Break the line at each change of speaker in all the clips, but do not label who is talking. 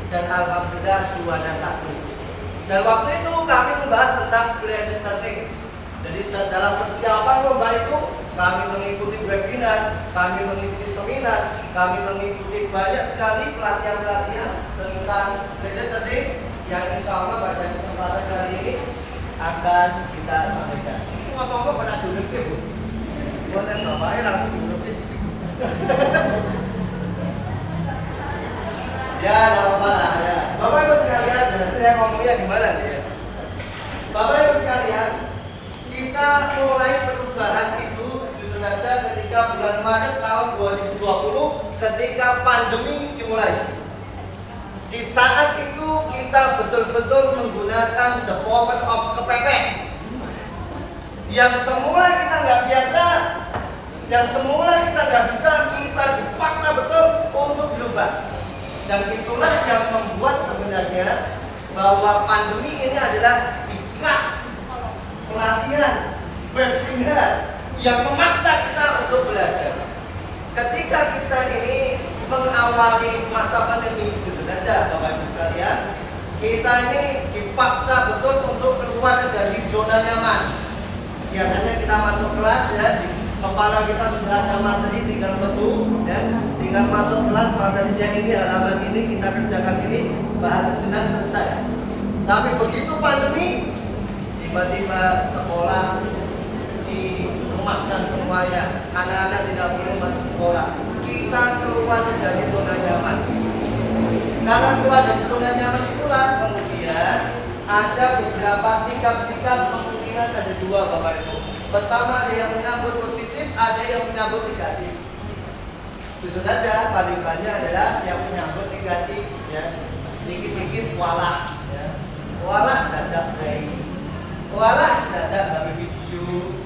dan alhamdulillah juara 1. Dan waktu itu kami membahas tentang blended learning. Jadi dalam persiapan lomba itu kami mengikuti webinar, kami mengikuti seminar, kami mengikuti banyak sekali pelatihan-pelatihan tentang blended learning yang insya Allah pada kesempatan kali ini akan kita sampaikan. Itu ngomong-ngomong pernah duduk ya Bu? Boleh bapaknya langsung duduk ya, tidak apa-apa lah ya. Bapak Ibu sekalian, nanti saya ngomongnya gimana ya? Bapak Ibu sekalian, kita mulai perubahan itu jujur saja ketika bulan Maret tahun 2020 ketika pandemi dimulai. Di saat itu kita betul-betul menggunakan the power of kepepet. Yang semula kita nggak biasa, yang semula kita nggak bisa, kita dipaksa betul untuk berubah. Dan itulah yang membuat sebenarnya bahwa pandemi ini adalah diklat pelatihan webinar yang memaksa kita untuk belajar. Ketika kita ini mengawali masa pandemi, gitu saja Bapak Ibu sekalian, kita ini dipaksa betul untuk keluar dari zona nyaman. Biasanya kita masuk kelas ya, di kepala kita sudah ada materi, tinggal tebu ya, tinggal masuk kelas, materinya ini, halaman ini, kita kerjakan ini, bahas sejenak selesai. Tapi begitu pandemi, tiba-tiba sekolah dirumahkan semuanya, anak-anak tidak boleh masuk sekolah. Kita keluar dari zona nyaman. Karena keluar dari zona nyaman itulah kemudian ada beberapa sikap-sikap, kemungkinan ada dua Bapak Ibu. Pertama ada yang menyambut positif, ada yang menyambut negatif. Tentu saja paling banyak adalah yang menyambut negatif ya. Dikit-dikit walah ya. Walah dadak baik. Walah dadak nggak video.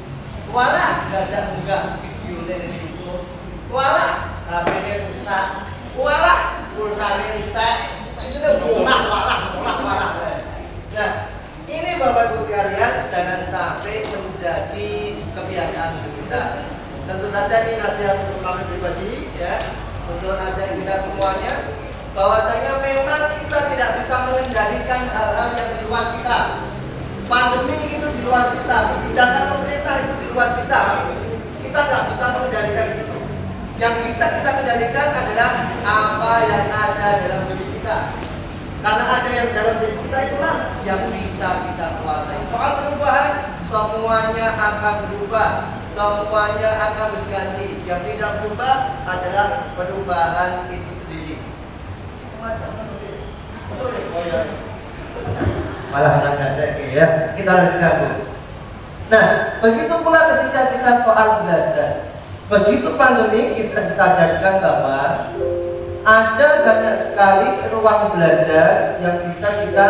Walah dadak enggak video dari YouTube. Walah HP-nya rusak. Walah pulsanya entek. Itu walah. Nah, ini Bapak Ibu sekalian, jangan sampai menjadi kebiasaan untuk kita. Tentu saja ini nasihat untuk kami pribadi ya, untuk nasihat kita semuanya, bahwasanya memang kita tidak bisa mengendalikan hal-hal yang di luar kita. Pandemi itu di luar kita, kebijakan pemerintah itu di luar kita. Kita nggak bisa mengendalikan itu. Yang bisa kita kendalikan adalah apa yang ada dalam diri kita. Karena ada yang dalam diri kita itulah yang bisa kita kuasai. Soal perubahan, semuanya akan berubah, semuanya akan berganti. Yang tidak berubah adalah perubahan itu sendiri. Malah ada ya. Kita lanjutkan dulu. Nah, begitu pula ketika kita soal belajar. Begitu pandemi, kita disadarkan bahwa ada banyak sekali ruang belajar yang bisa kita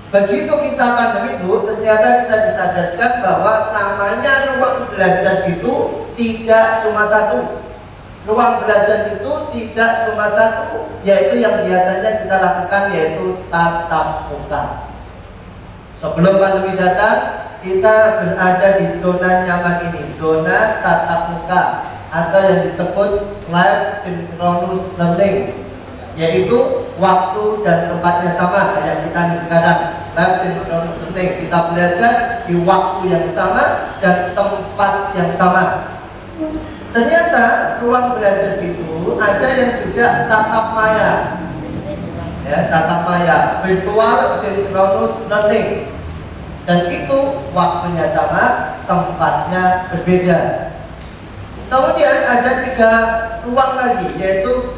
begitu kita pandemi Bu, ternyata kita disadarkan bahwa namanya ruang belajar itu tidak cuma satu. Ruang belajar itu tidak cuma satu, yaitu yang biasanya kita lakukan, yaitu tatap muka. Sebelum pandemi datang, kita berada di zona nyaman ini, zona tatap muka, atau yang disebut live synchronous learning, yaitu waktu dan tempatnya sama kayak kita nih sekarang. Live synchronous learning, kita belajar di waktu yang sama dan tempat yang sama. Ternyata ruang belajar itu ada yang juga tatap maya, ya, tatap maya, virtual synchronous learning. Dan itu waktunya sama, tempatnya berbeda. Kemudian ada 3 ruang lagi, yaitu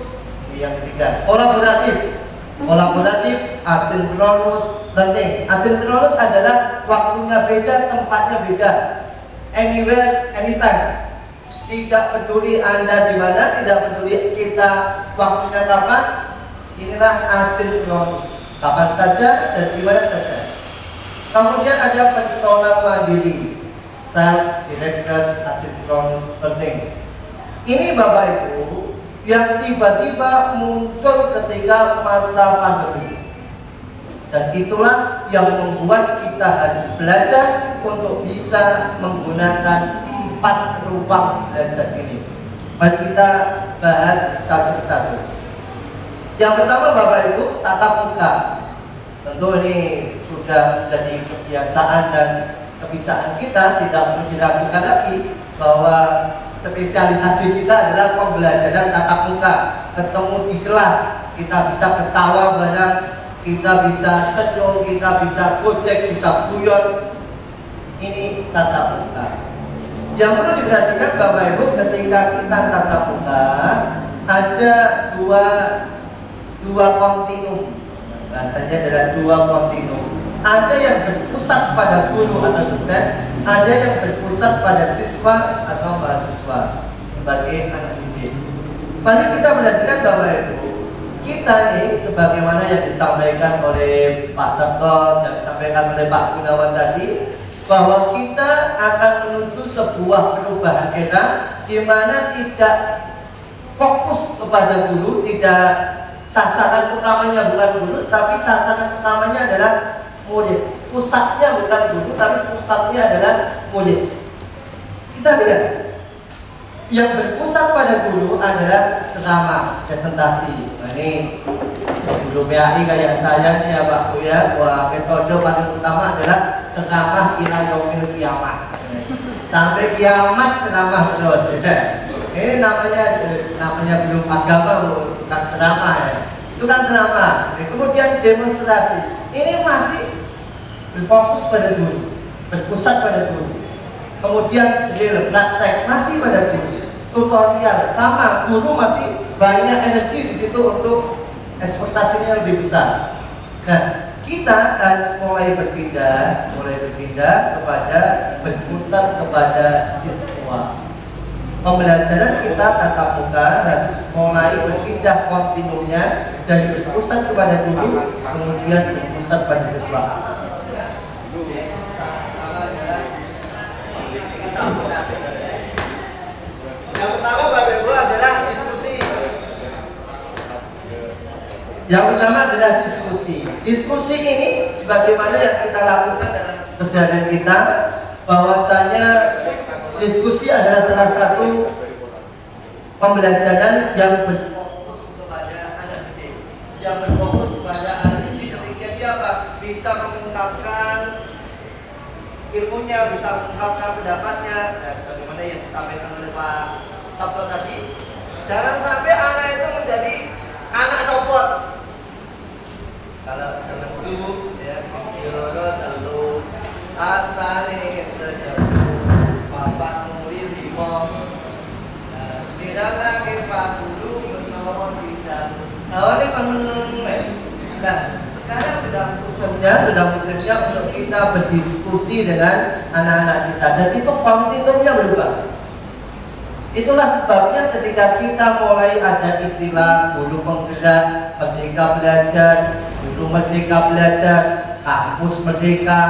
yang ketiga, kolaboratif. Kolaboratif asynchronous learning. Asynchronous adalah waktunya beda, tempatnya beda. Anywhere, anytime. Tidak peduli Anda di mana, tidak peduli kita waktunya kapan. Inilah asynchronous. Kapan saja dan di mana saja. Kemudian ada personal mandiri, self-directed asynchronous learning. Ini Bapak Ibu yang tiba-tiba muncul ketika masa pandemi. Dan itulah yang membuat kita harus belajar untuk bisa menggunakan 4 ruang belajar ini. Mari kita bahas satu persatu. Yang pertama Bapak Ibu, tatap muka. Tentu ini sudah menjadi kebiasaan dan kebiasaan kita, tidak perlu diragukan lagi bahwa spesialisasi kita adalah pembelajaran tatap muka. Ketemu di kelas, kita bisa ketawa bareng, kita bisa senyum, kita bisa gojek, bisa guyon. Ini tatap muka. Yang perlu diperhatikan Bapak Ibu, ketika kita tatap muka, ada dua kontinum. Bahasanya adalah dua kontinum. Ada yang berpusat pada guru atau dosen, ada yang berpusat pada siswa atau mahasiswa sebagai anak didik. Mari kita perhatikan Bapak Ibu, kita nih sebagaimana yang disampaikan oleh Pak Sabto dan disampaikan oleh Pak Gunawan tadi, bahwa kita akan menuju sebuah perubahan era di mana tidak fokus kepada guru, tidak sasaran utamanya bukan guru, tapi sasaran utamanya adalah murid. Pusatnya bukan guru, tapi pusatnya adalah murid. Kita lihat, yang berpusat pada guru adalah ceramah, presentasi. Nah, ini guru PAI kayak saya nih ya Pak Bu ya, wah metode paling utama adalah ceramah ila yaumil kiamat. Sampai kiamat ceramah terus. Ini namanya belum agama, bukan ceramah ya. Itu kan ceramah. Kemudian demonstrasi. Ini masih berfokus pada guru, berpusat pada guru. Kemudian real praktek masih pada guru. Tutorial sama, guru masih banyak energi di situ untuk ekspektasinya lebih besar. Nah, kita harus mulai berpindah kepada berpusat kepada siswa. Pembelajaran kita tatap muka harus mulai berpindah kontinumnya dari berpusat kepada guru kemudian berpusat pada siswa. Yang pertama Bapak Ibu adalah diskusi. Yang pertama adalah diskusi. Diskusi ini sebagaimana yang kita lakukan dalam keseharian kita, bahwasanya diskusi adalah salah satu pembelajaran yang berfokus kepada anak didik, sehingga dia bisa mengungkapkan ilmunya, bisa mengungkapkan pendapatnya. Nah, sebagaimana yang disampaikan oleh Pak Sabto tadi, jangan sampai anak itu menjadi anak robot. Kalau zaman dulu ya siloro telu astane sejago papat nuri limo dirangake Pak Guru menawa tidak awalnya kan nah sekarang sudah musimnya untuk kita berdiskusi dengan anak-anak kita, dan itu kontinumnya berubah. Itulah sebabnya ketika kita mulai ada istilah guru penggerak, merdeka belajar, guru merdeka belajar, kampus merdeka,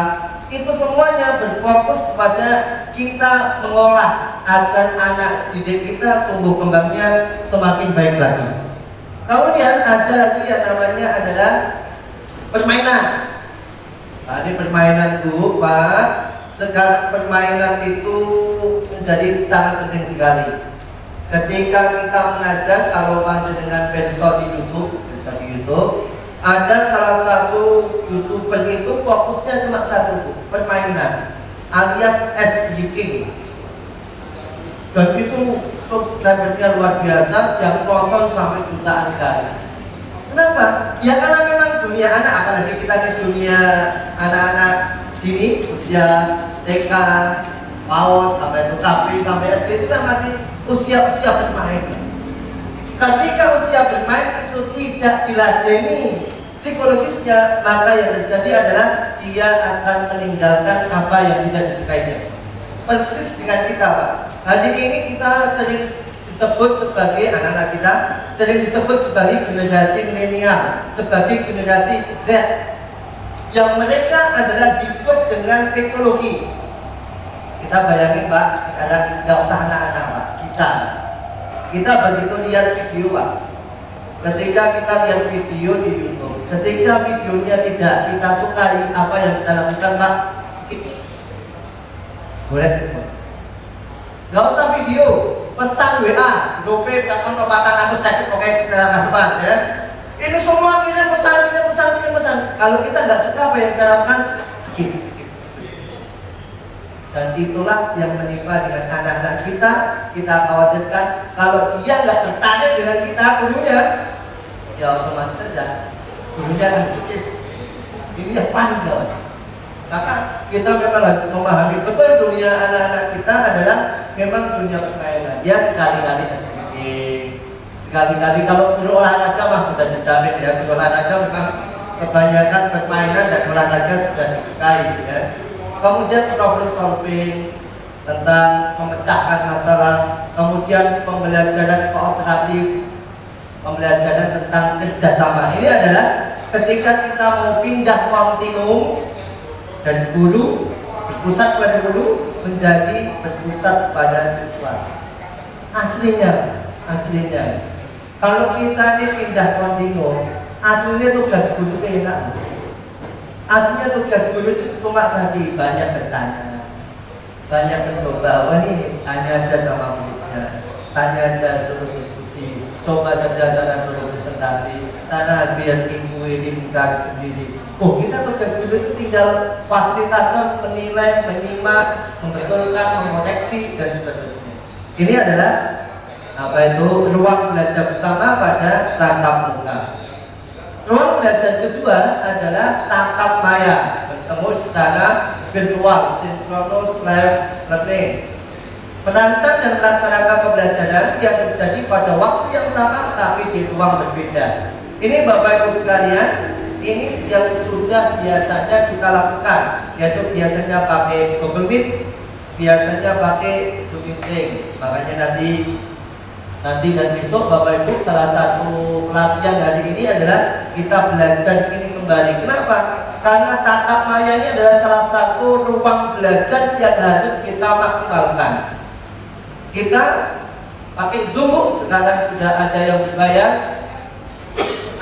itu semuanya berfokus kepada kita mengolah agar anak didik kita tumbuh kembangnya semakin baik lagi. Kemudian ada lagi yang namanya adalah permainan. Nah, ini permainan Bu, Pak. Sekarang permainan itu menjadi sangat penting sekali. Ketika kita mengajar, kalau dengan perso di YouTube, ada salah satu YouTuber itu fokusnya cuma satu, permainan, alias SJK. Dan itu subscribernya luar biasa, yang nonton sampai jutaan kali. Kenapa? Ya karena memang dunia anak, apalagi kita di dunia anak-anak ini usia TK, PAUD, sampai itu KB, sampai SD itu kan masih usia bermain. Ketika usia bermain itu tidak diladeni psikologisnya, maka yang terjadi adalah dia akan meninggalkan apa yang tidak disukainya. Persis dengan kita Pak. Hari ini kita sering disebut sebagai anak-anak kita, sering disebut sebagai generasi milenial, sebagai generasi Z, yang mereka adalah hidup dengan teknologi. Kita bayangin Pak, sekarang nggak usah anak-anak Pak, kita begitu lihat video Pak, ketika kita lihat video di YouTube, ketika videonya tidak kita sukai, apa yang kita lakukan Pak? Skip, boleh semua, nggak usah video. pesan WA, GoPay, telepon kepatan atau sakit pakai telepon ya. Ini semua kirim pesan. Kalau kita nggak suka apa yang kita lakukan, skip. Dan itulah yang menimpa dengan anak-anak kita. Kita khawatirkan kalau dia nggak tertarik dengan kita gurunya, ya otomatis saja gurunya akan skip. Ini yang paling gawat. Maka kita memang harus memahami betul dunia anak-anak kita adalah memang dunia permainan. Ya sekali-kali SPP, sekali-kali kalau guru olahraga mah sudah dijamin ya. Guru olahraga memang kebanyakan permainan dan olahraga sudah disukai ya. Kemudian problem solving tentang memecahkan masalah, kemudian pembelajaran kooperatif, pembelajaran tentang kerjasama. Ini adalah ketika kita mau pindah kontinum dan guru berpusat pada guru menjadi berpusat pada siswa. Aslinya kalau kita ini pindah kontinum, aslinya tugas guru enak. Aslinya tugas guru itu cuma tadi banyak bertanya, banyak mencoba. Wah nih tanya aja sama muridnya, tanya aja suruh diskusi, coba saja sana suruh presentasi, sana biar minggu ini mencari sendiri. Oh kita tugas guru itu tinggal fasilitator, menilai, menyimak, membetulkan, mengoreksi dan seterusnya. Ini adalah ruang belajar utama pada tatap muka. Ruang belajar kedua adalah tatap maya, bertemu secara virtual, synchronous live learning. Merancang dan melaksanakan pembelajaran yang terjadi pada waktu yang sama tapi di ruang berbeda. Ini Bapak Ibu sekalian, ini yang sudah biasanya kita lakukan, yaitu biasanya pakai Google Meet, biasanya pakai Zoom Meeting. Makanya nanti dan besok Bapak Ibu salah satu pelatihan hari ini adalah kita belajar ini kembali. Kenapa? Karena tatap maya ini adalah salah satu ruang belajar yang harus kita maksimalkan. Kita pakai Zoom, sekarang sudah ada yang berbayar,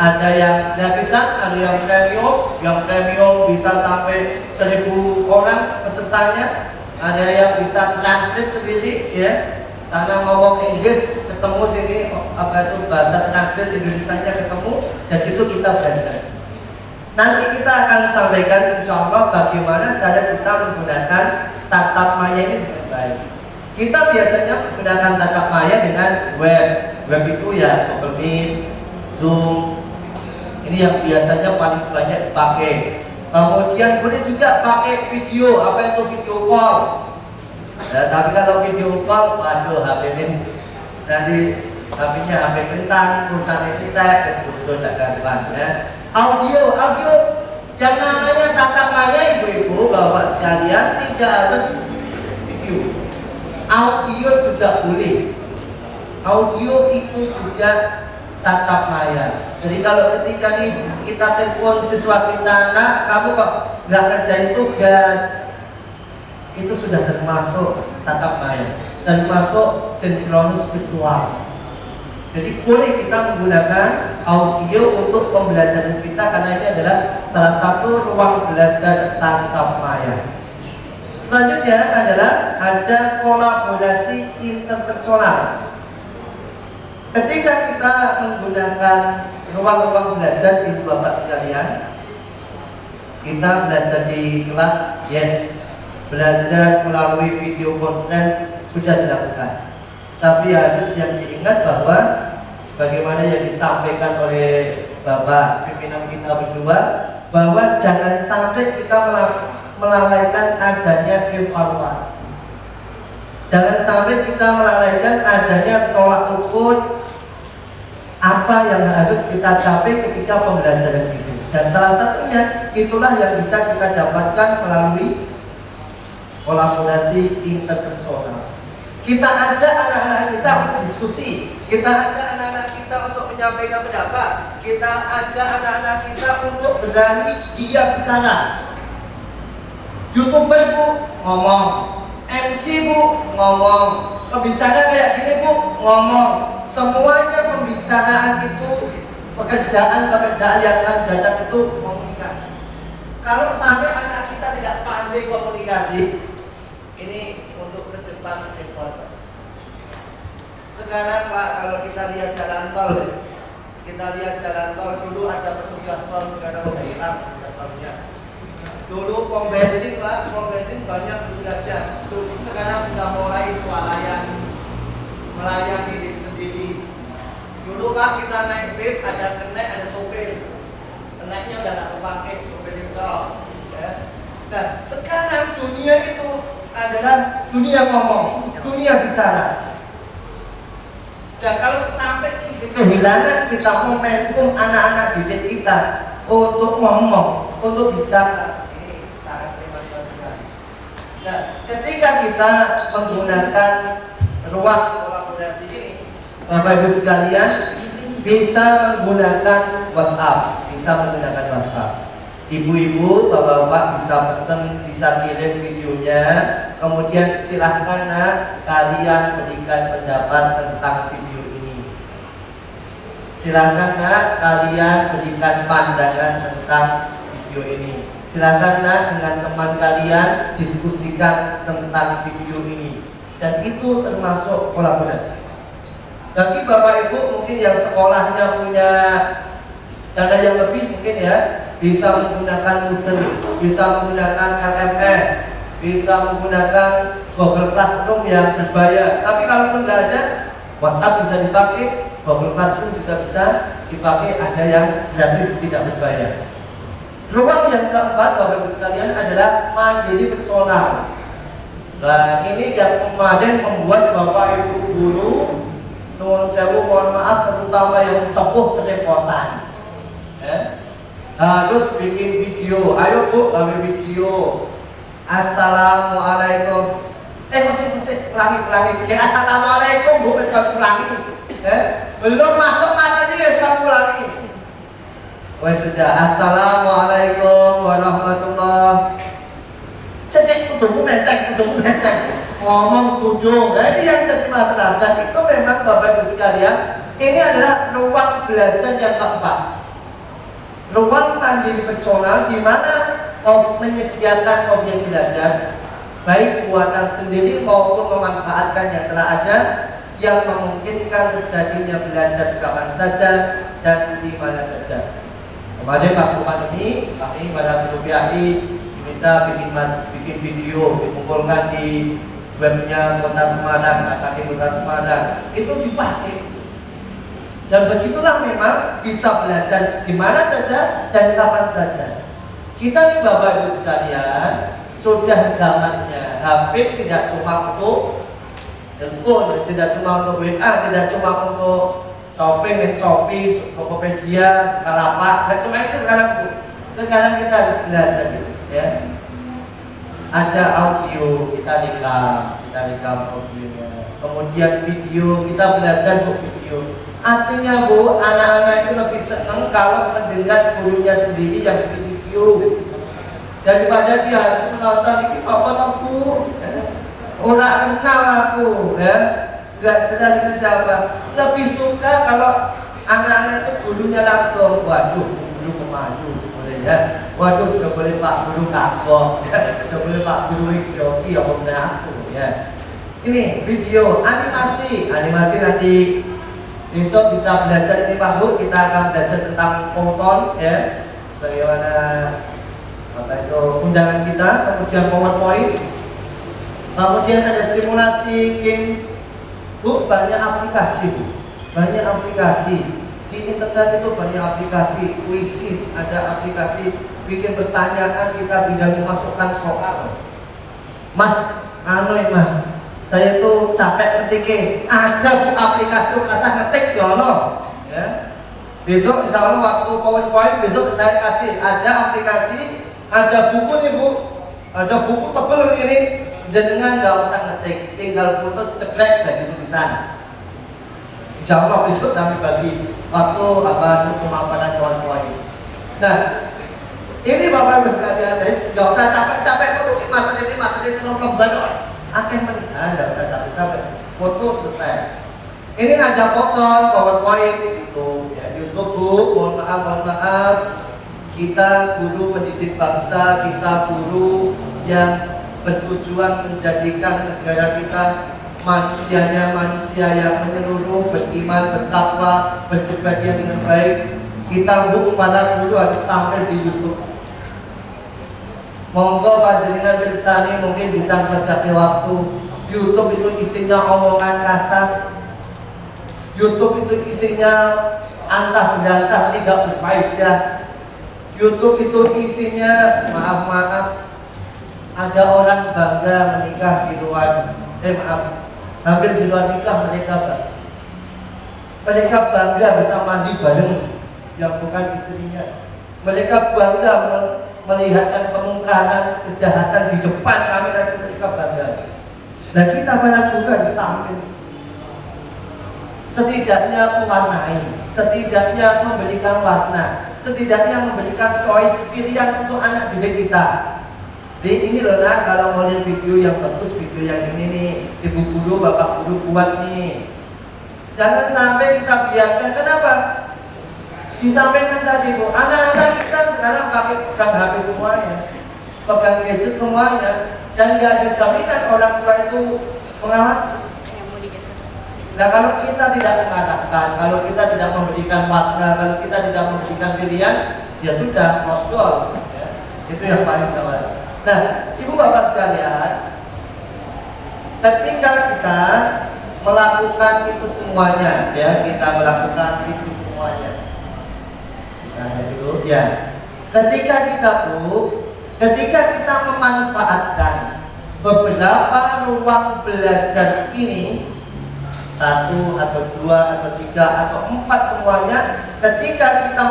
ada yang gratisan, ada yang premium. Yang premium bisa sampai 1000 orang pesertanya, ada yang bisa translate sendiri ya. Sana ngomong Inggris ketemu sini bahasa translate Indonesianya ketemu, dan itu kita belajar. Nanti kita akan sampaikan insya Allah bagaimana cara kita menggunakan tatap maya ini dengan baik. Kita biasanya menggunakan tatap maya dengan web itu ya Google Meet, Zoom. Ini yang biasanya paling banyak dipakai. Kemudian boleh juga pakai video, apa itu video call. Ya, tapi kalau video call, waduh HP ini nanti HP-nya HP kentang, perusahaan kita sudah gantian ya. Audio yang namanya tatap maya ibu-ibu, bapak sekalian, tidak harus video. Audio juga boleh. Audio itu juga tatap maya. Jadi kalau ketika nih kita telepon siswa kita, nak kamu kok nggak kerjain tugas, itu sudah termasuk tatap maya dan masuk sinkronus virtual. Jadi boleh kita menggunakan audio untuk pembelajaran kita karena ini adalah salah satu ruang belajar tatap maya. Selanjutnya adalah ada kolaborasi interpersonal. Ketika kita menggunakan ruang-ruang belajar di Bapak sekalian, kita belajar di kelas, yes, belajar melalui video conference sudah dilakukan. Tapi harus yang diingat bahwa sebagaimana yang disampaikan oleh Bapak pimpinan kita berdua, bahwa jangan sampai kita melalaikan adanya evaluasi. Jangan sampai kita melalaikan adanya tolak ukur apa yang harus kita capai ketika pembelajaran itu. Dan salah satunya itulah yang bisa kita dapatkan melalui kolaborasi interpersonal. Kita ajak anak-anak kita untuk diskusi, kita ajak anak-anak kita untuk menyampaikan pendapat, kita ajak anak-anak kita untuk berani dia bicara. YouTuber bu ngomong, MC bu ngomong, pembicara kayak gini bu ngomong. Semuanya pembicaraan itu pekerjaan yang akan datang itu komunikasi. Kalau sampai anak kita tidak pandai komunikasi, ini untuk ke depan repot. Sekarang Pak, kalau kita lihat jalan tol, dulu ada petugas tol, sekarang udah hilang petugas tolnya. Dulu pom bensin Pak, pom bensin banyak petugasnya. Sekarang sudah mulai swalayan, melayani diri sendiri. Dulu Pak kita naik bis, ada kenek, ada sopir. Keneknya udah nggak terpakai, sopir itu. Ya. Nah, sekarang dunia itu adalah dunia ngomong, dunia bicara. Dan kalau sampai kehilangan kita momentum anak-anak didik kita untuk ngomong, untuk bicara, ini sangat primadona sekali. Nah, ketika kita menggunakan ruang kolaborasi ini, Bapak Ibu sekalian bisa menggunakan WhatsApp, Ibu-ibu, bapak-bapak bisa pesen, bisa kirim videonya. Kemudian silahkan kalian berikan pendapat tentang video ini. Silahkan kalian berikan pandangan tentang video ini. Silahkan dengan teman kalian diskusikan tentang video ini. Dan itu termasuk kolaborasi. Bagi bapak ibu mungkin yang sekolahnya punya dana yang lebih mungkin ya, bisa menggunakan Moodle, bisa menggunakan LMS, bisa menggunakan Google Classroom yang berbayar. Tapi kalau nggak ada, WhatsApp bisa dipakai, Google Classroom juga bisa dipakai, ada yang gratis tidak berbayar. Ruang yang keempat Bapak Ibu sekalian adalah mandiri personal. Nah ini yang kemarin membuat Bapak Ibu guru, nuwun sewu, mohon maaf, terutama yang sepuh kerepotan. Harus bikin video. Ayo Bu, kami video. Assalamualaikum. Masih ulangi. Assalamualaikum Bu, kami ulangi. Belum masuk materi kami ulangi. Sudah. Assalamualaikum warahmatullahi. Kudumu menceng. Ngomong kudu. Nah ini yang jadi masalah. Dan itu memang Bapak Ibu sekalian, ini adalah ruang belajar yang keempat. Ruang mandiri personal di mana menyediakan objek belajar baik buatan sendiri maupun memanfaatkan yang telah ada yang memungkinkan terjadinya belajar kapan saja dan di mana saja. Kemarin waktu pandemi, kami pada PI diminta bikin video, dikumpulkan di webnya Kota Semarang, Kota Semarang, itu dipakai. Dan begitulah memang bisa belajar di mana saja dan kapan saja. Kita nih Bapak Ibu sekalian, sudah zamannya HP tidak cuma untuk telepon, tidak cuma untuk WA, tidak cuma untuk shopping, Shopee, Tokopedia, Kalapak, nggak cuma itu sekarang Bu. Sekarang kita harus belajar gitu, ya. Ada audio, kita rekam audionya. Kemudian video, kita belajar untuk video. Aslinya Bu, anak-anak itu lebih senang kalau mendengar gurunya sendiri yang bikin video daripada dia harus menonton ini siapa Bu, orang kenal aku, ya, nggak jelas itu siapa. Lebih suka kalau anak-anak itu gurunya langsung, waduh, guru kemaju sebenarnya, waduh, coba boleh Pak Guru kapok, ya, coba boleh Pak Guru Yogi, ya aku, ya. Ini video animasi nanti. Besok bisa belajar ini Pak Bu, kita akan belajar tentang Python ya, sebagaimana undangan kita, kemudian PowerPoint, kemudian ada simulasi games Bu, banyak aplikasi di internet itu, banyak aplikasi Quizzes, ada aplikasi bikin pertanyaan, kita tinggal memasukkan soal. Mas, saya itu capek ngetiknya, ada Bu aplikasi rasa ngetik ya. Besok insya Allah waktu PowerPoint besok saya kasih, ada aplikasi, ada buku nih Bu, ada buku tebel ini, jenengan nggak usah ngetik, tinggal foto ceklek dari tulisan. Insya Allah besok kami bagi waktu untuk pemaparan PowerPoint. Nah ini Bapak Ibu sekalian, nggak usah capek-capek perlu materi lembar. Nggak usah capek-capek, foto selesai. Ini ada foto, PowerPoint, YouTube Bu, mohon maaf. Kita guru pendidik bangsa, kita guru yang bertujuan menjadikan negara kita manusianya manusia yang menyeluruh, beriman, bertakwa, beribadah dengan baik. Kita para guru harus tampil di YouTube. Monggo panjenengan bersani mungkin bisa menjadi waktu. YouTube itu isinya omongan kasar. YouTube itu isinya antah berantah tidak berfaedah. YouTube itu isinya maaf ada orang bangga menikah di luar hampir di luar nikah mereka bangga bisa mandi bareng yang bukan istrinya. Mereka bangga melihatkan kemungkaran kejahatan di depan kamera, mereka bangga. Nah kita para guru harus tampil, setidaknya mewarnai, setidaknya memberikan warna, setidaknya memberikan choice pilihan untuk anak didik kita. Jadi ini loh nak, kalau mau lihat video yang bagus, video yang ini nih, ibu guru, bapak guru buat nih. Jangan sampai kita biarkan. Kenapa? Disampaikan tadi bu, anak-anak kita sekarang pakai pegang HP semuanya, pegang gadget semuanya, dan nggak ada jaminan orang tua itu mengawasi. Nah kalau kita tidak mengarahkan, kalau kita tidak memberikan warna, kalau kita tidak memberikan pilihan, ya sudah, close door. Ya. Itu yang paling awal. Nah, ibu bapak sekalian, ketika kita melakukan itu semuanya, ya kita melakukan itu semuanya. Nah, dulu ya. Ketika kita memanfaatkan beberapa ruang belajar ini, 1 atau 2 atau 3 atau 4 semuanya, ketika kita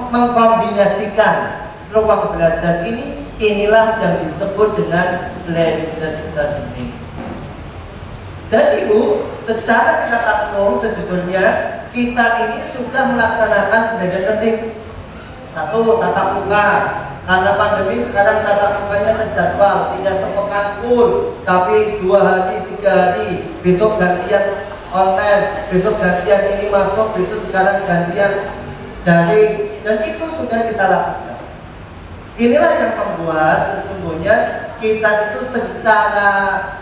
mengkombinasikan ruang belajar ini, inilah yang disebut dengan blended learning. Jadi bu, secara tidak langsung sebetulnya kita ini sudah melaksanakan blended learning. 1, tatap muka. Karena pandemi sekarang tatap mukanya terjadwal, tidak sepekan full, tapi 2 hari, 3 hari. Besok gantian online, besok gantian ini masuk, besok sekarang gantian daring, dan itu sudah kita lakukan. Inilah yang membuat sesungguhnya kita itu secara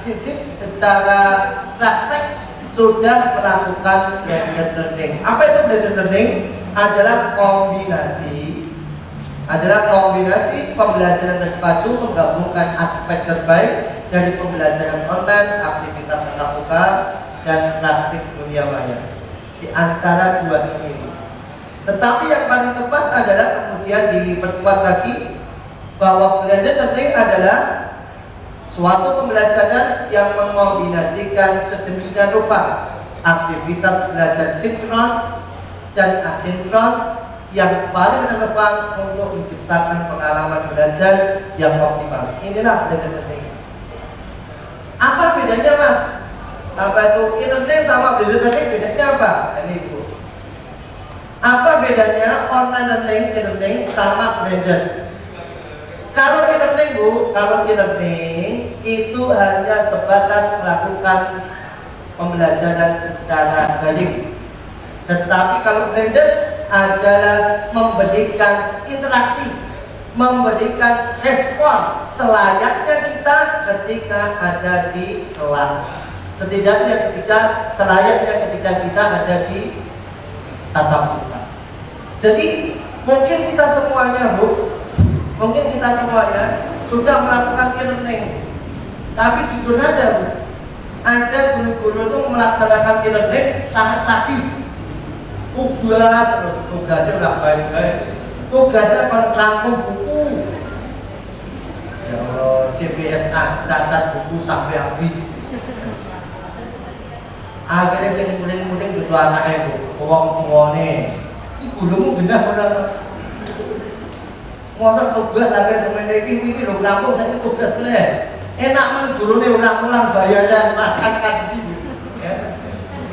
prinsip, secara praktek sudah melakukan blended learning. Apa itu blended learning? Adalah kombinasi pembelajaran terpadu menggabungkan aspek terbaik dari pembelajaran online, aktivitas tatap muka, dan praktik dunia maya. Di antara dua ini. Tetapi yang paling tepat adalah kemudian diperkuat lagi bahwa blended learning adalah suatu pembelajaran yang mengombinasikan sedemikian rupa aktivitas belajar sinkron dan asinkron yang paling relevan untuk menciptakan pengalaman belajar yang optimal. Inilah blended learning. Apa bedanya mas? Apa itu e-learning sama blended learning? Bedanya apa? Ini bu. Apa bedanya online learning, e-learning sama blended? Kalau e-learning bu, kalau e-learning itu hanya sebatas melakukan pembelajaran secara daring. Tetapi kalau blended adalah memberikan interaksi, memberikan respon selayaknya kita ketika ada di kelas. Setidaknya selayaknya ketika kita ada di tatap muka. Jadi mungkin kita semuanya bu, sudah melakukan e-learning. Tapi jujur aja bu, ada guru-guru itu melaksanakan e-learning sangat sadis. Tugasnya nggak baik-baik, tugasnya merangkum buku. Ya Allah, CBSA catat buku sampai habis. Akhirnya sing muling-muling gitu anaknya bu, uang-uangnya. Ini gulumu gendah benar. Masa tugas akhirnya semuanya ini loh rampung saya tugas bener. Enak man guru nih ulang-ulang bayaran makan gitu. Ya,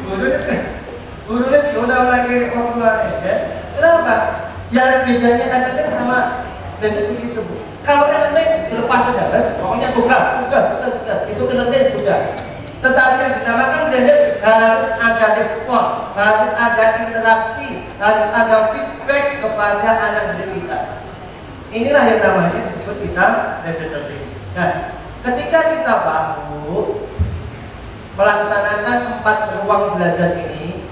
guru nih ulang-ulang kayak orang tua ya. Kenapa? Ya bedanya kadang-kadang sama blended begitu bu. Kalau blended dilepas saja, guys. Pokoknya tugas itu blended sudah. Tetapi yang dinamakan blended harus ada respon, harus ada interaksi, harus ada feedback kepada anak didik kita. Inilah yang namanya disebut kita blended learning. Nah, ketika kita bangun, melaksanakan 4 ruang belajar ini,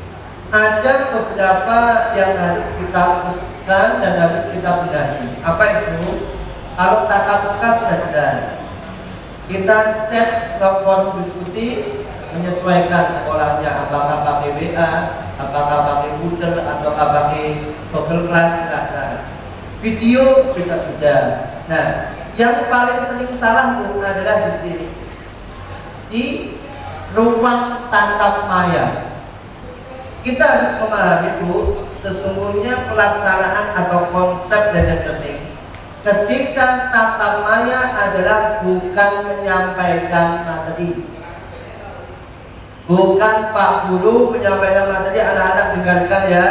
ada beberapa yang harus kita khususkan dan harus kita benahi. Apa itu? Kalau tatap muka sudah jelas, kita cek telepon diskusi menyesuaikan sekolahnya, apakah pakai WA, apakah pakai Moodle, atau pakai Google Class, silahkan. Video juga sudah. Nah, yang paling sering salah Bu adalah di sini, di ruang tatap maya. Kita harus memahami Bu, sesungguhnya pelaksanaan atau konsep blended learning ketika tatap maya adalah bukan menyampaikan materi. Bukan Pak Guru menyampaikan materi, anak-anak dengarkan ya.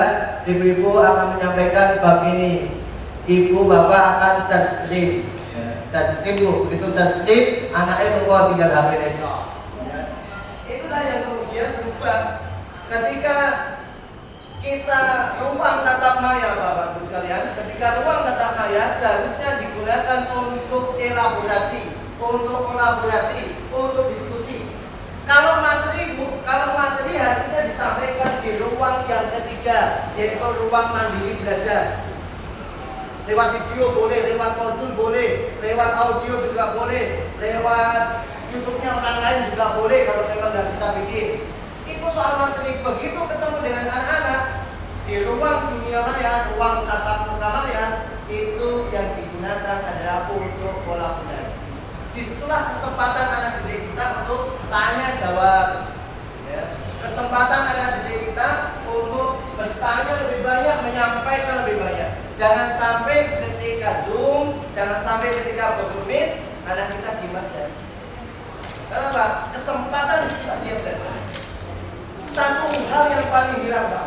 Ibu-ibu akan menyampaikan bab ini, ibu bapak akan share screen. Share screen Bu, begitu share screen, anaknya tunggu tinggal HP itu. Itulah yang kemudian berubah ketika kita ruang tatap maya, Bapak Ibu sekalian. Ketika ruang tatap maya seharusnya digunakan untuk elaborasi, untuk kolaborasi, untuk diskusi. Kalau materi harusnya disampaikan di ruang yang ketiga, yaitu ruang mandiri belajar. Lewat video boleh, lewat modul boleh, lewat audio juga boleh, lewat YouTube-nya orang lain juga boleh kalau memang nggak bisa bikin. Itu soal materi. Begitu ketemu dengan anak-anak di ruang dunia maya, ruang tatap muka maya, itu yang digunakan adalah untuk kolaborasi. Disitulah kesempatan anak didik kita untuk tanya jawab, ya. Kesempatan anak didik kita untuk bertanya lebih banyak, menyampaikan lebih banyak. Jangan sampai ketika Zoom, jangan sampai ketika Google Meet, anak kita diam saja. Kenapa? Kesempatan disitulah dia belajar. Satu hal yang paling hilang, Pak.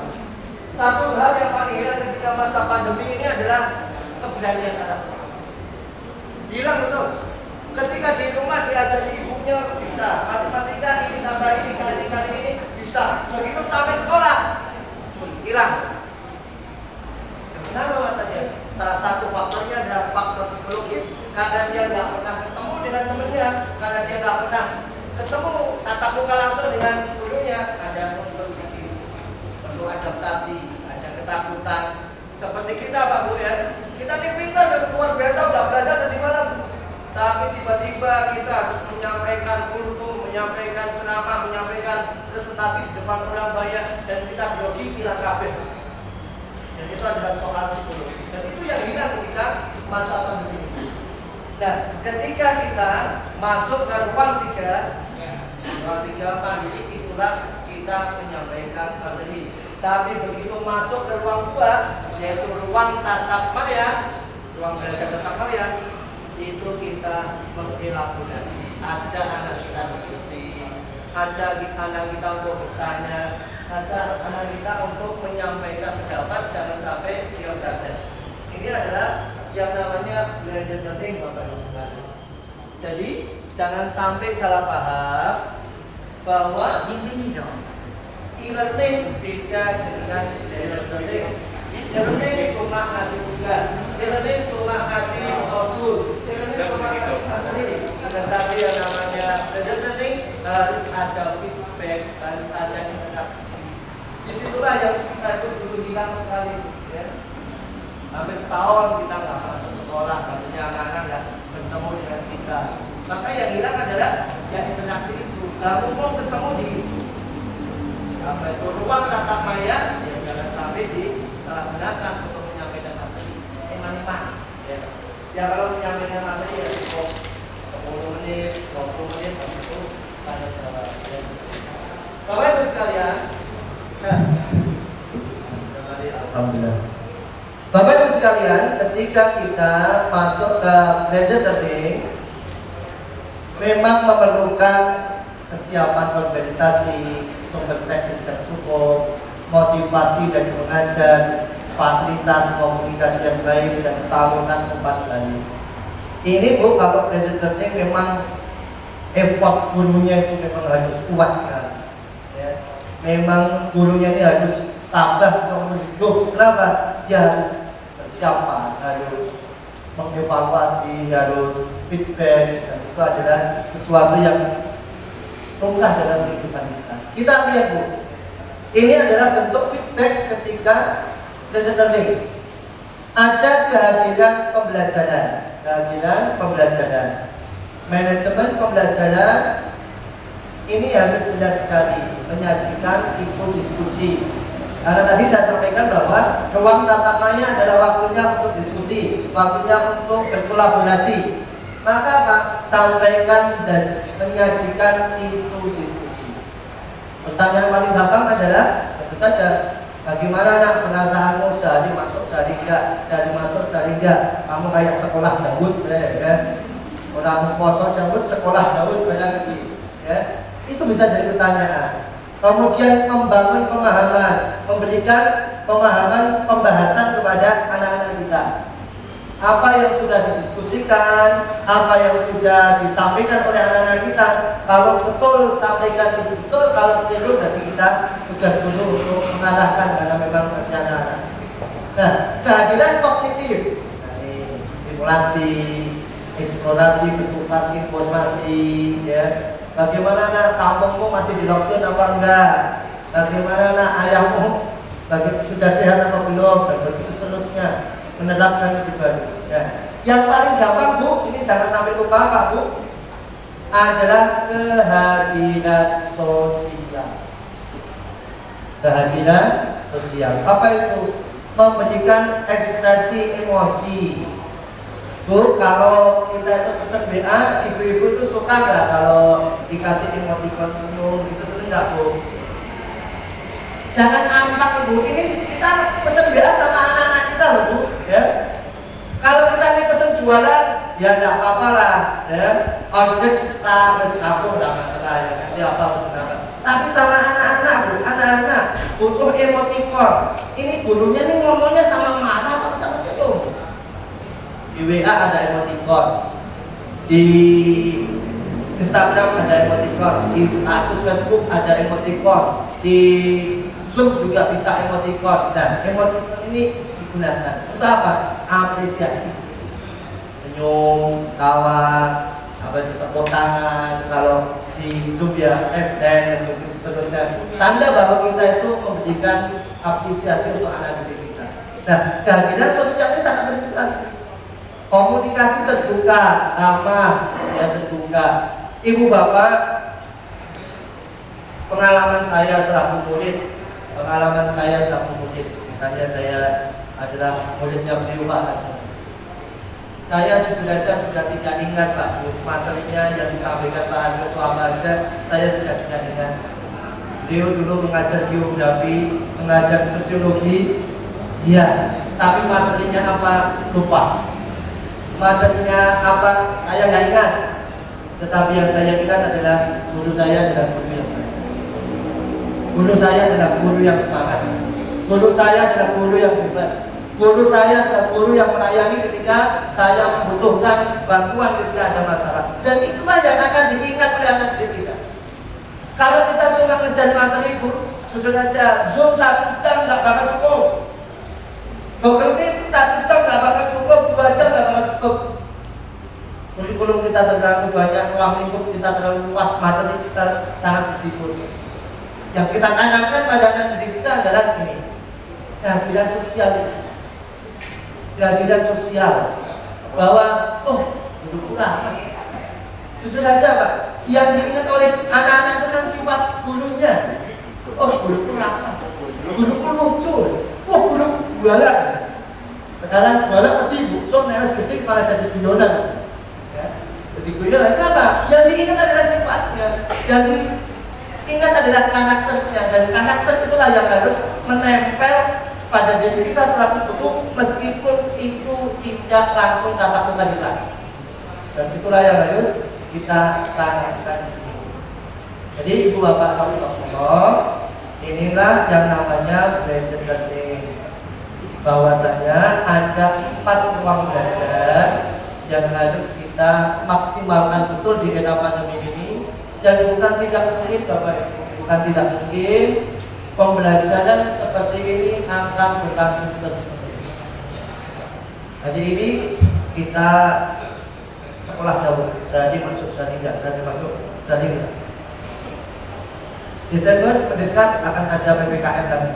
Satu hal yang paling hilang ketika masa pandemi ini adalah keberanian anak. Hilang betul. Ketika di rumah diajari ibunya bisa, matematika ini tambah ini kali ini bisa. Begitu sampai sekolah hilang. Kenapa masanya? Salah satu faktornya adalah faktor psikologis, karena dia nggak pernah ketemu dengan temennya, karena dia nggak pernah ketemu tatap muka langsung dengan gurunya. Ada unsur psikis, perlu adaptasi, ada ketakutan. Seperti kita Pak Bu ya, kita ini pintar dan luar biasa udah belajar dari malam. Tapi tiba-tiba kita harus menyampaikan kultum, menyampaikan ceramah, menyampaikan presentasi di depan orang banyak, dan kita grogi hilang kabeh. Dan itu adalah soal psikologi. Dan itu yang hilang ketika masa pandemi ini. Nah, ketika kita masuk ke ruang 3 pandemi, itulah kita menyampaikan materi. Tapi begitu masuk ke ruang 2, yaitu ruang tatap maya, ruang belajar tatap maya, itu kita mengelaborasi, ajak anak kita diskusi, ajak anak kita untuk bertanya, ajak anak kita untuk menyampaikan pendapat, jangan sampai diam saja. Ini adalah yang namanya blended learning, Bapak Ibu sekalian. Jadi jangan sampai salah paham bahwa e-learning beda dengan blended learning. E-learning cuma ngasih tugas, e-learning cuma ngasih modul, e-learning cuma ngasih materi. Tetapi yang namanya blended learning harus ada feedback, harus ada interaksi. Disitulah yang kita itu dulu hilang sekali, ya. Hampir setahun kita nggak masuk sekolah, maksudnya anak-anak nggak bertemu dengan kita. Maka yang hilang adalah yang interaksi itu. Nah, mumpung ketemu di apa itu ruang tatap maya, ya jangan sampai disalahgunakan untuk menyampaikan materi. Ya. Ya kalau menyampaikan materi ya cukup 10 menit, 20 menit, habis itu tanya jawab. Ya. Bapak Ibu sekalian, alhamdulillah. Bapak Ibu sekalian, ketika kita masuk ke blended learning, memang memerlukan kesiapan organisasi, sumber teknis yang cukup, motivasi dari pengajar, fasilitas komunikasi yang baik, dan saluran umpan balik. Ini Bu, kalau blended learning memang effort gurunya itu memang harus kuat sekali. Ya. Memang gurunya ini harus tambah seumur hidup. Kenapa? Dia harus persiapan, harus mengevaluasi, harus feedback, dan itu adalah sesuatu yang lumrah dalam kehidupan kita. Kita lihat Bu, ini adalah bentuk feedback ketika blended learning. Ada kehadiran pembelajaran, manajemen pembelajaran ini harus jelas sekali menyajikan isu diskusi. Karena tadi saya sampaikan bahwa ruang tatap maya adalah waktunya untuk diskusi, waktunya untuk berkolaborasi. Maka Pak, sampaikan dan menyajikan isu diskusi. Pertanyaan paling gampang adalah tentu saja, bagaimana nak perasaanmu sehari masuk sehari enggak, sehari masuk sehari enggak? Kamu kayak sekolah Daud, ya? Orang poso Daud, sekolah Daud, banyak ya? Itu bisa jadi pertanyaan. Kemudian membangun pemahaman, memberikan pemahaman pembahasan kepada anak-anak kita. Apa yang sudah didiskusikan, apa yang sudah disampaikan oleh anak-anak kita, kalau betul sampaikan itu betul, kalau keliru nanti kita tugas dulu untuk mengarahkan karena memang masih anak-anak. Nah, kehadiran kognitif, stimulasi, eksplorasi, bertukar informasi, ya. Bagaimana nak kampungmu masih di lockdown apa enggak? Bagaimana nak ayahmu sudah sehat atau belum? Dan begitu seterusnya, menerapkan hidup baru. Ya. Yang paling gampang Bu, ini jangan sampai lupa Pak Bu, adalah kehadiran sosial. Kehadiran sosial. Apa itu? Memberikan ekspresi emosi. Bu, kalau kita itu pesan WA, ibu-ibu itu suka nggak kalau dikasih emoticon senyum gitu, seneng nggak Bu? Jangan ampak Bu, ini kita pesan WA sama anak-anak kita loh Bu, ya. Kalau kita ini pesan jualan, ya nggak apa-apa lah, ya. Order sista, kapung nggak masalah ya, nanti apa pesan apa. Tapi sama anak-anak Bu, anak-anak butuh emoticon. Ini gurunya nih ngomongnya sama marah apa sama senyum? Di WA ada emoticon, di Instagram ada emoticon, di status Facebook ada emoticon, di Zoom juga bisa emoticon. Dan emoticon ini digunakan untuk apa? Apresiasi, senyum, tawa, tepuk tangan. Kalau di Zoom ya dan begitu seterusnya. Tanda bahwa kita itu memberikan apresiasi untuk anak didik kita. Nah, kehadiran sosial ini sangat penting sekali. Komunikasi terbuka, ramah, ya terbuka. Ibu bapak, pengalaman saya selaku murid, misalnya saya adalah muridnya beliau Pak. Saya jujur saja sudah tidak ingat Pak, materinya yang disampaikan Pak Adi itu apa aja, saya sudah tidak ingat. Beliau dulu mengajar geografi, mengajar sosiologi, iya, tapi materinya apa lupa. Materinya apa saya nggak ingat, tetapi yang saya ingat adalah guru saya adalah guru yang baik. Guru saya adalah guru yang semangat. Guru saya adalah guru yang hebat. Guru saya adalah guru yang melayani ketika saya membutuhkan bantuan ketika ada masalah. Dan itulah yang akan diingat oleh anak didik kita. Kalau kita cuma ngejar materi guru, sudah saja Zoom 1 jam nggak bakal cukup. Google Meet 1 jam nggak bakal cukup, 2 jam nggak bakal cukup. Kurikulum kita terlalu banyak, ruang lingkup kita terlalu luas, materi kita sangat bersifat. Yang kita tanamkan pada anak didik kita adalah ini, kehadiran sosial. Kehadiran sosial, bahwa guruku ramah. Jujur saja Pak, yang diingat oleh anak-anak itu kan sifat gurunya. Guruku ramah, guruku lucu, guruku galak. Sekarang galak peti Bu, so neres gede malah jadi guyonan. Ya. Jadi guyonan kenapa? Yang diingat adalah sifatnya, yang diingat adalah karakternya, dan karakter itulah yang harus menempel pada diri kita selaku guru, meskipun itu tidak langsung tatap muka di kelas. Dan itulah yang harus kita tanamkan. Jadi ibu bapak Allah, inilah yang namanya blended learning. Bahwasanya ada 4 ruang belajar yang harus kita maksimalkan betul di era pandemi ini. Dan bukan tidak mungkin Bapak Ibu, bukan tidak mungkin pembelajaran seperti ini akan berlangsung terus-menerus. Jadi ini kita sekolah dahulu, sehari masuk, sehari enggak, sehari masuk, sehari enggak. Desember mendekat akan ada PPKM lagi.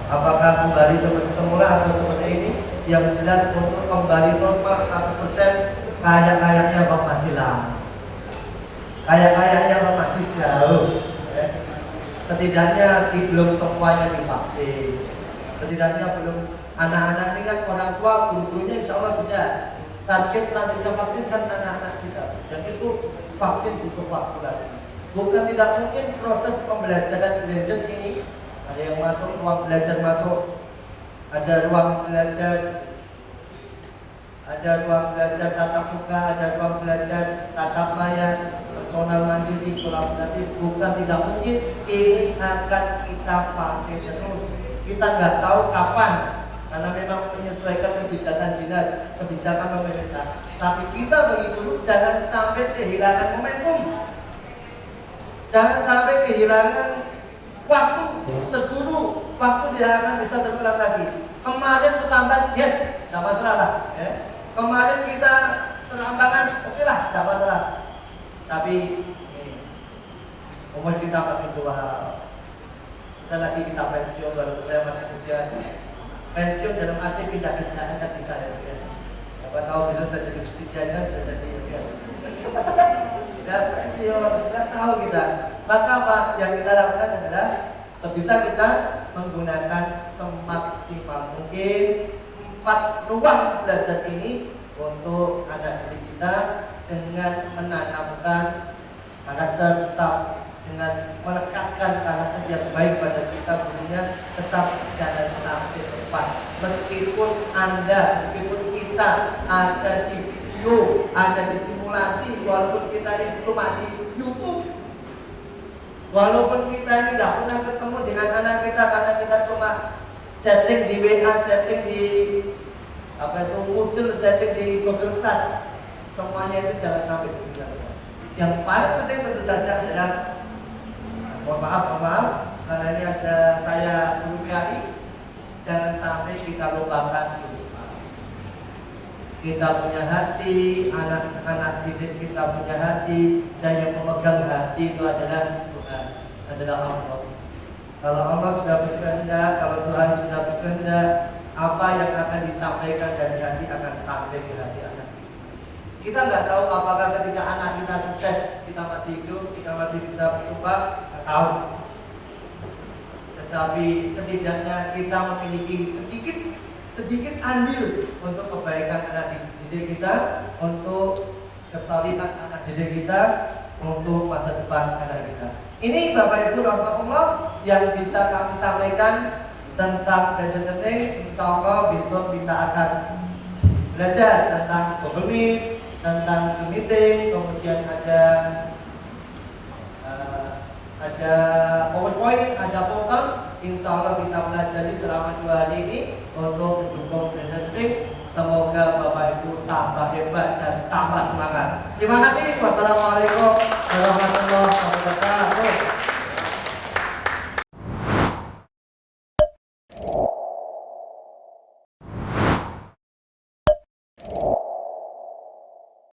Apakah kembali seperti semula atau seperti ini? Yang jelas untuk kembali normal 100% kayak-kayaknya Bang masih lama. Kayak-kayaknya Bang masih jauh. Setidaknya belum semuanya divaksin. Setidaknya belum, anak-anak ini kan orang tua, guru-gurunya insya Allah sudah. Target selanjutnya vaksin kan anak-anak kita. Dan itu vaksin butuh waktu lagi. Bukan tidak mungkin proses pembelajaran blended ini. Ada yang masuk, ruang belajar masuk, ada ruang belajar tatap muka, ada ruang belajar tatap maya, personal mandiri, kolaboratif. Bukan tidak mungkin ini akan kita pakai terus. Kita nggak tahu kapan, karena memang menyesuaikan kebijakan dinas, kebijakan pemerintah. Tapi kita bagi guru jangan sampai kehilangan momentum, jangan sampai kehilangan waktu, terburu, waktu tidak akan bisa terulang lagi. Kemarin terlambat, yes, tidak masalah. Kemarin kita serambangan, oke lah, tidak masalah. Tapi umur kita makin tua, dan lagi kita pensiun, walaupun saya masih muda. Pensiun dalam arti pindah kerjaan kan bisa ya. Siapa tahu bisa jadi presiden, bisa jadi dan pensiun, tidak tahu kita. Maka apa yang kita lakukan adalah sebisa kita menggunakan semaksimal mungkin 4 ruang belajar ini untuk anak didik kita dengan menanamkan karakter tetap, dengan melekatkan karakter yang baik pada kita gurunya, tetap jangan sampai lepas. Meskipun kita ada di video, ada di simulasi, walaupun kita ini cuma di YouTube, walaupun kita ini nggak pernah ketemu dengan anak kita karena kita cuma chatting di WA, chatting di Moodle, chatting di Google Class, semuanya itu jangan sampai ditinggalkan. Yang paling penting tentu saja adalah mohon maaf karena ini ada saya guru PAI, jangan sampai kita lupakan kita punya hati, anak-anak didik kita punya hati, dan yang memegang hati itu adalah Tuhan, adalah Allah. Kalau Allah sudah berkehendak, kalau Tuhan sudah berkehendak, apa yang akan disampaikan dari hati akan sampai ke hati anak. Kita nggak tahu apakah ketika anak kita sukses, kita masih hidup, kita masih bisa berjumpa, nggak tahu. Tetapi setidaknya kita memiliki sedikit andil untuk kebaikan anak didik kita, untuk kesalihan anak didik kita, untuk masa depan anak kita. Ini Bapak Ibu rahmatullah yang bisa kami sampaikan tentang detik-detik. Insya Allah besok kita akan belajar tentang Google Meet, tentang Zoom meeting, kemudian ada PowerPoint, ada portal. Insya Allah kita pelajari selama 2 hari ini untuk mendukung detik. Semoga Bapak Ibu tambah hebat dan tambah semangat. Terima kasih. Wassalamualaikum warahmatullahi wabarakatuh.